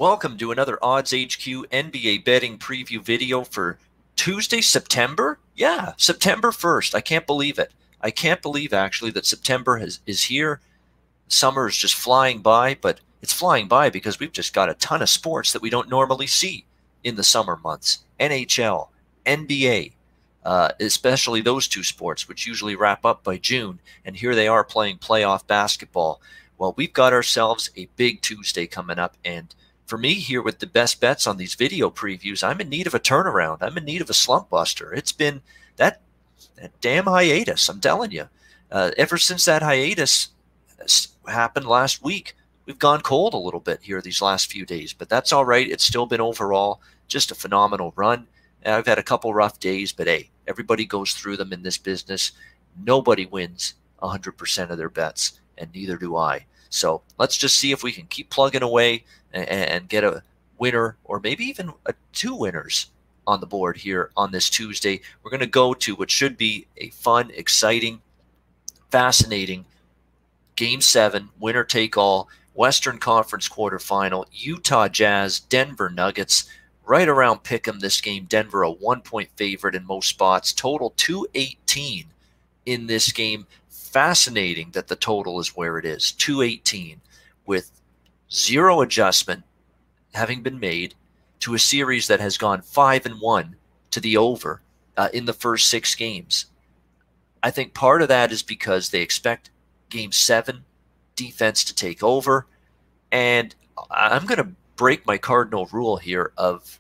Welcome to another Odds HQ NBA betting preview video for Tuesday, September? Yeah, September 1st. I can't believe it. I can't believe, actually, that September is here. Summer is just flying by, but it's flying by because we've just got a ton of sports that we don't normally see in the summer months. NHL, NBA, especially those two sports, which usually wrap up by June, and here they are playing playoff basketball. Well, we've got ourselves a big Tuesday coming up, and for me here with the best bets on these video previews, I'm in need of a turnaround. I'm in need of a slump buster. It's been that damn hiatus, I'm telling you. Ever since that hiatus happened last week, we've gone cold a little bit here these last few days, but that's all right. It's still been overall just a phenomenal run. I've had a couple rough days, but hey, everybody goes through them in this business. Nobody wins 100% of their bets, and neither do I. So let's just see if we can keep plugging away and get a winner, or maybe even two winners on the board here on this Tuesday. We're going to go to what should be a fun, exciting, fascinating Game 7, winner-take-all, Western Conference Quarterfinal, Utah Jazz, Denver Nuggets. Right around pick'em this game. Denver a 1-point favorite in most spots. Total 218 in this game. Fascinating that the total is where it is, 218, with zero adjustment having been made to a series that has gone 5-1 to the over in the first 6 games. I think part of that is because they expect Game 7 defense to take over, and I'm going to break my cardinal rule here of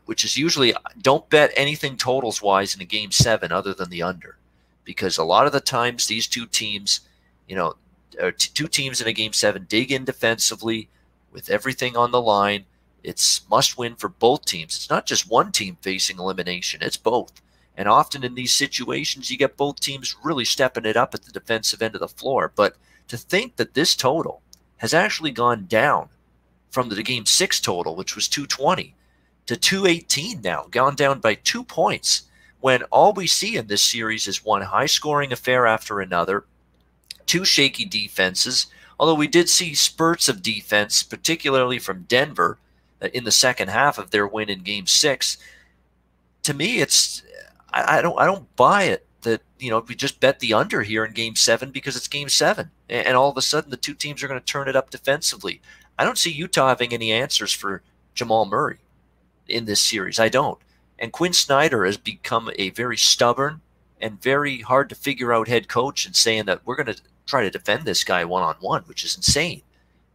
which is usually don't bet anything totals-wise in a Game 7 other than the under, because a lot of the times these two teams, two teams in a Game 7 dig in defensively with everything on the line. It's must-win for both teams. It's not just one team facing elimination. It's both. And often in these situations, you get both teams really stepping it up at the defensive end of the floor. But to think that this total has actually gone down from the Game 6 total, which was 220, to 218 now, gone down by 2 points, when all we see in this series is one high-scoring affair after another, two shaky defenses, although we did see spurts of defense, particularly from Denver in the second half of their win in Game 6. To me, I don't buy it that we just bet the under here in Game 7 because it's Game 7, and all of a sudden the two teams are going to turn it up defensively. I don't see Utah having any answers for Jamal Murray in this series. I don't. And Quinn Snyder has become a very stubborn and very hard to figure out head coach, and saying that we're going to try to defend this guy one-on-one, which is insane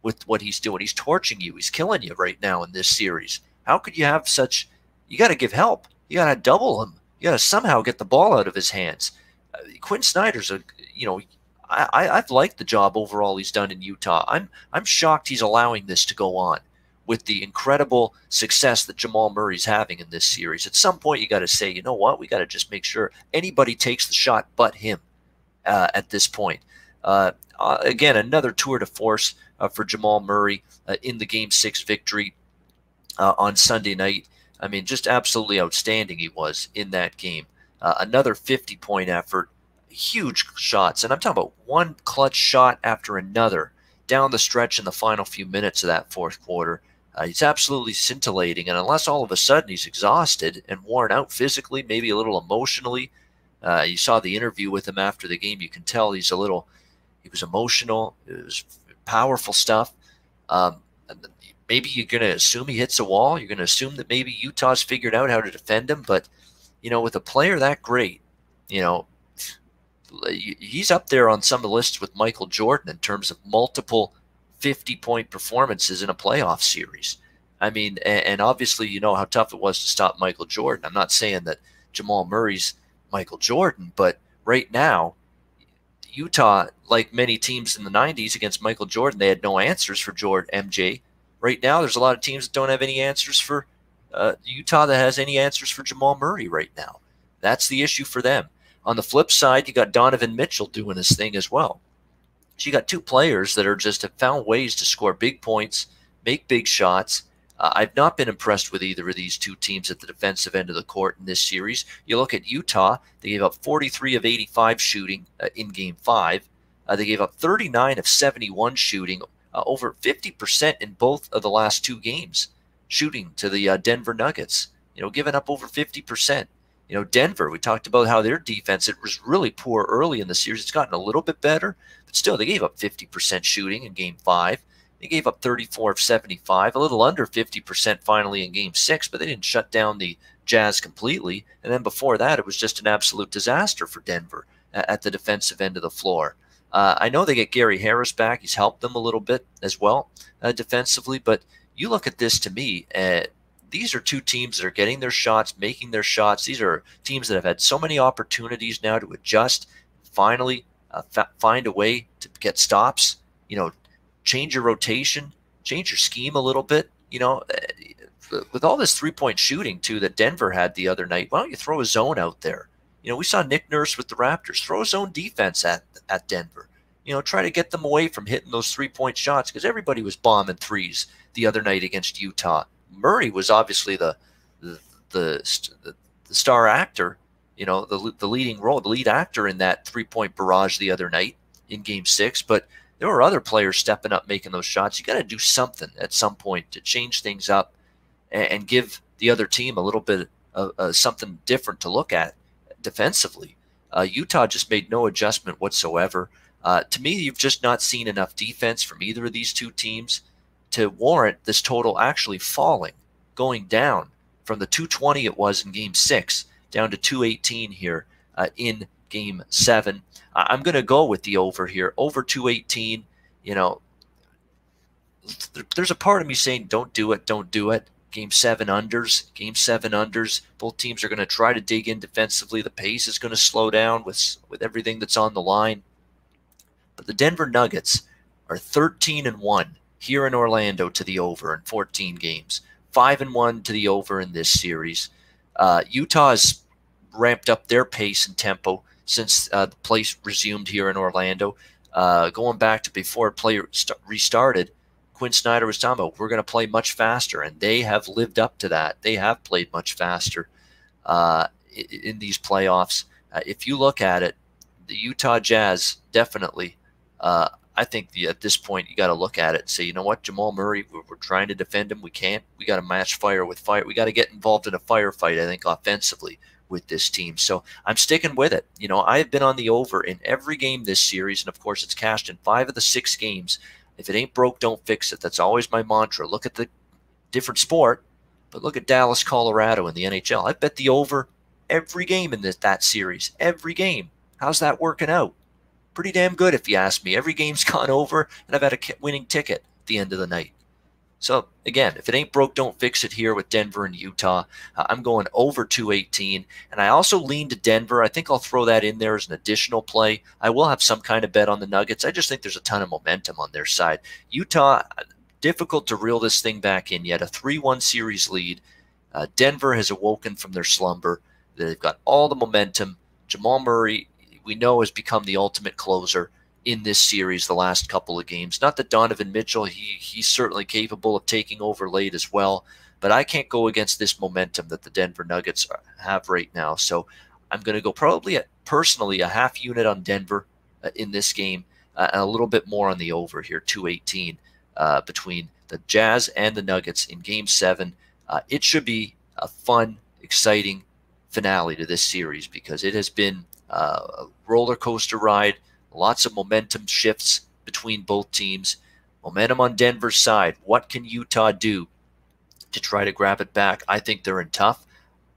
with what he's doing. He's torching you. He's killing you right now in this series. How could you have such – you got to give help. You got to double him. You got to somehow get the ball out of his hands. Quinn Snyder's I've liked the job overall he's done in Utah. I'm shocked he's allowing this to go on with the incredible success that Jamal Murray's having in this series. At some point, you got to say, you know what? We got to just make sure anybody takes the shot but him at this point. Again, another tour de force for Jamal Murray in the Game 6 victory on Sunday night. I mean, just absolutely outstanding he was in that game. Another 50-point effort, huge shots, and I'm talking about one clutch shot after another down the stretch in the final few minutes of that fourth quarter. He's absolutely scintillating, and unless all of a sudden he's exhausted and worn out physically, maybe a little emotionally, you saw the interview with him after the game, you can tell he was emotional. It was powerful stuff. Maybe you're going to assume he hits a wall. You're going to assume that maybe Utah's figured out how to defend him, but, with a player that great, he's up there on some of the lists with Michael Jordan in terms of multiple 50-point performances in a playoff series. I mean, and obviously you know how tough it was to stop Michael Jordan. I'm not saying that Jamal Murray's Michael Jordan, but right now, Utah, like many teams in the 90s against Michael Jordan, they had no answers for MJ. Right now, there's a lot of teams that don't have any answers for Utah that has any answers for Jamal Murray right now. That's the issue for them. On the flip side, you got Donovan Mitchell doing his thing as well. So you got two players that are just have found ways to score big points, make big shots. I've not been impressed with either of these two teams at the defensive end of the court in this series. You look at Utah, they gave up 43 of 85 shooting in Game 5. They gave up 39 of 71 shooting over 50% in both of the last two games, shooting to the Denver Nuggets, giving up over 50%. Denver, we talked about how their defense, it was really poor early in the series. It's gotten a little bit better, but still, they gave up 50% shooting in Game 5. They gave up 34 of 75, a little under 50% finally in Game 6, but they didn't shut down the Jazz completely. And then before that, it was just an absolute disaster for Denver at the defensive end of the floor. I know they get Gary Harris back. He's helped them a little bit as well defensively, but you look at this to me, these are two teams that are getting their shots, making their shots. These are teams that have had so many opportunities now to adjust, finally find a way to get stops, change your rotation, change your scheme a little bit. With all this three-point shooting, too, that Denver had the other night, why don't you throw a zone out there? We saw Nick Nurse with the Raptors. Throw a zone defense at Denver. Try to get them away from hitting those three-point shots because everybody was bombing threes the other night against Utah. Murray was obviously the star actor, the leading role, the lead actor in that three-point barrage the other night in Game 6. But there were other players stepping up, making those shots. You got to do something at some point to change things up and give the other team a little bit of something different to look at defensively. Utah just made no adjustment whatsoever. To me, you've just not seen enough defense from either of these two teams to warrant this total actually falling, going down from the 220 it was in Game 6 down to 218 here in Game 7. I'm going to go with the over here, over 218. There's a part of me saying don't do it, don't do it. Game 7 unders. Both teams are going to try to dig in defensively. The pace is going to slow down with everything that's on the line. But the Denver Nuggets are 13-1 here in Orlando to the over in 14 games. 5-1 to the over in this series. Utah has ramped up their pace and tempo since the play resumed here in Orlando. Going back to before play restarted, Quinn Snyder was talking about we're going to play much faster, and they have lived up to that. They have played much faster in these playoffs. If you look at it, the Utah Jazz definitely, I think at this point you got to look at it and say, you know what, Jamal Murray, we're trying to defend him. We can't. We got to match fire with fire. We got to get involved in a firefight, I think, offensively with this team. So I'm sticking with it. I have been on the over in every game this series, and of course it's cashed in 5 of the 6 games. If it ain't broke, don't fix it. That's always my mantra. Look at the different sport, but look at Dallas, Colorado in the NHL. I bet the over every game in that series. Every game. How's that working out? Pretty damn good if you ask me. Every game's gone over, and I've had a winning ticket at the end of the night. So, again, if it ain't broke, don't fix it here with Denver and Utah. I'm going over 218, and I also lean to Denver. I think I'll throw that in there as an additional play. I will have some kind of bet on the Nuggets. I just think there's a ton of momentum on their side. Utah, difficult to reel this thing back in yet. A 3-1 series lead. Denver has awoken from their slumber. They've got all the momentum. Jamal Murray, we know, has become the ultimate closer in this series the last couple of games. Not that Donovan Mitchell, he's certainly capable of taking over late as well, but I can't go against this momentum that the Denver Nuggets have right now. So I'm going to go probably personally a half unit on Denver in this game and a little bit more on the over here, 218 between the Jazz and the Nuggets in Game 7. It should be a fun, exciting finale to this series because it has been a roller coaster ride. Lots of momentum shifts between both teams. Momentum on Denver's side. What can Utah do to try to grab it back? I think they're in tough.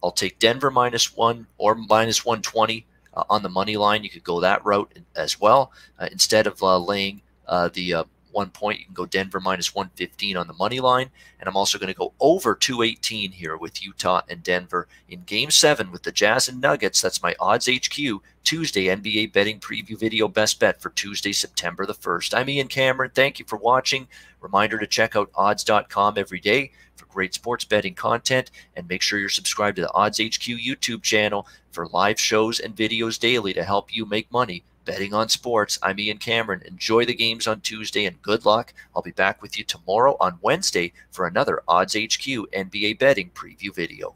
I'll take Denver -1 or -120 on the money line. You could go that route as well. Instead of laying the 1 point, you can go Denver -115 on the money line. And I'm also going to go over 218 here with Utah and Denver in Game 7 with the Jazz and Nuggets. That's my Odds HQ Tuesday NBA betting preview video best bet for Tuesday, September the 1st. I'm Ian Cameron. Thank you for watching. Reminder to check out odds.com every day for great sports betting content, and make sure you're subscribed to the Odds HQ YouTube channel for live shows and videos daily to help you make money betting on sports. I'm Ian Cameron. Enjoy the games on Tuesday and good luck. I'll be back with you tomorrow on Wednesday for another Odds HQ NBA betting preview video.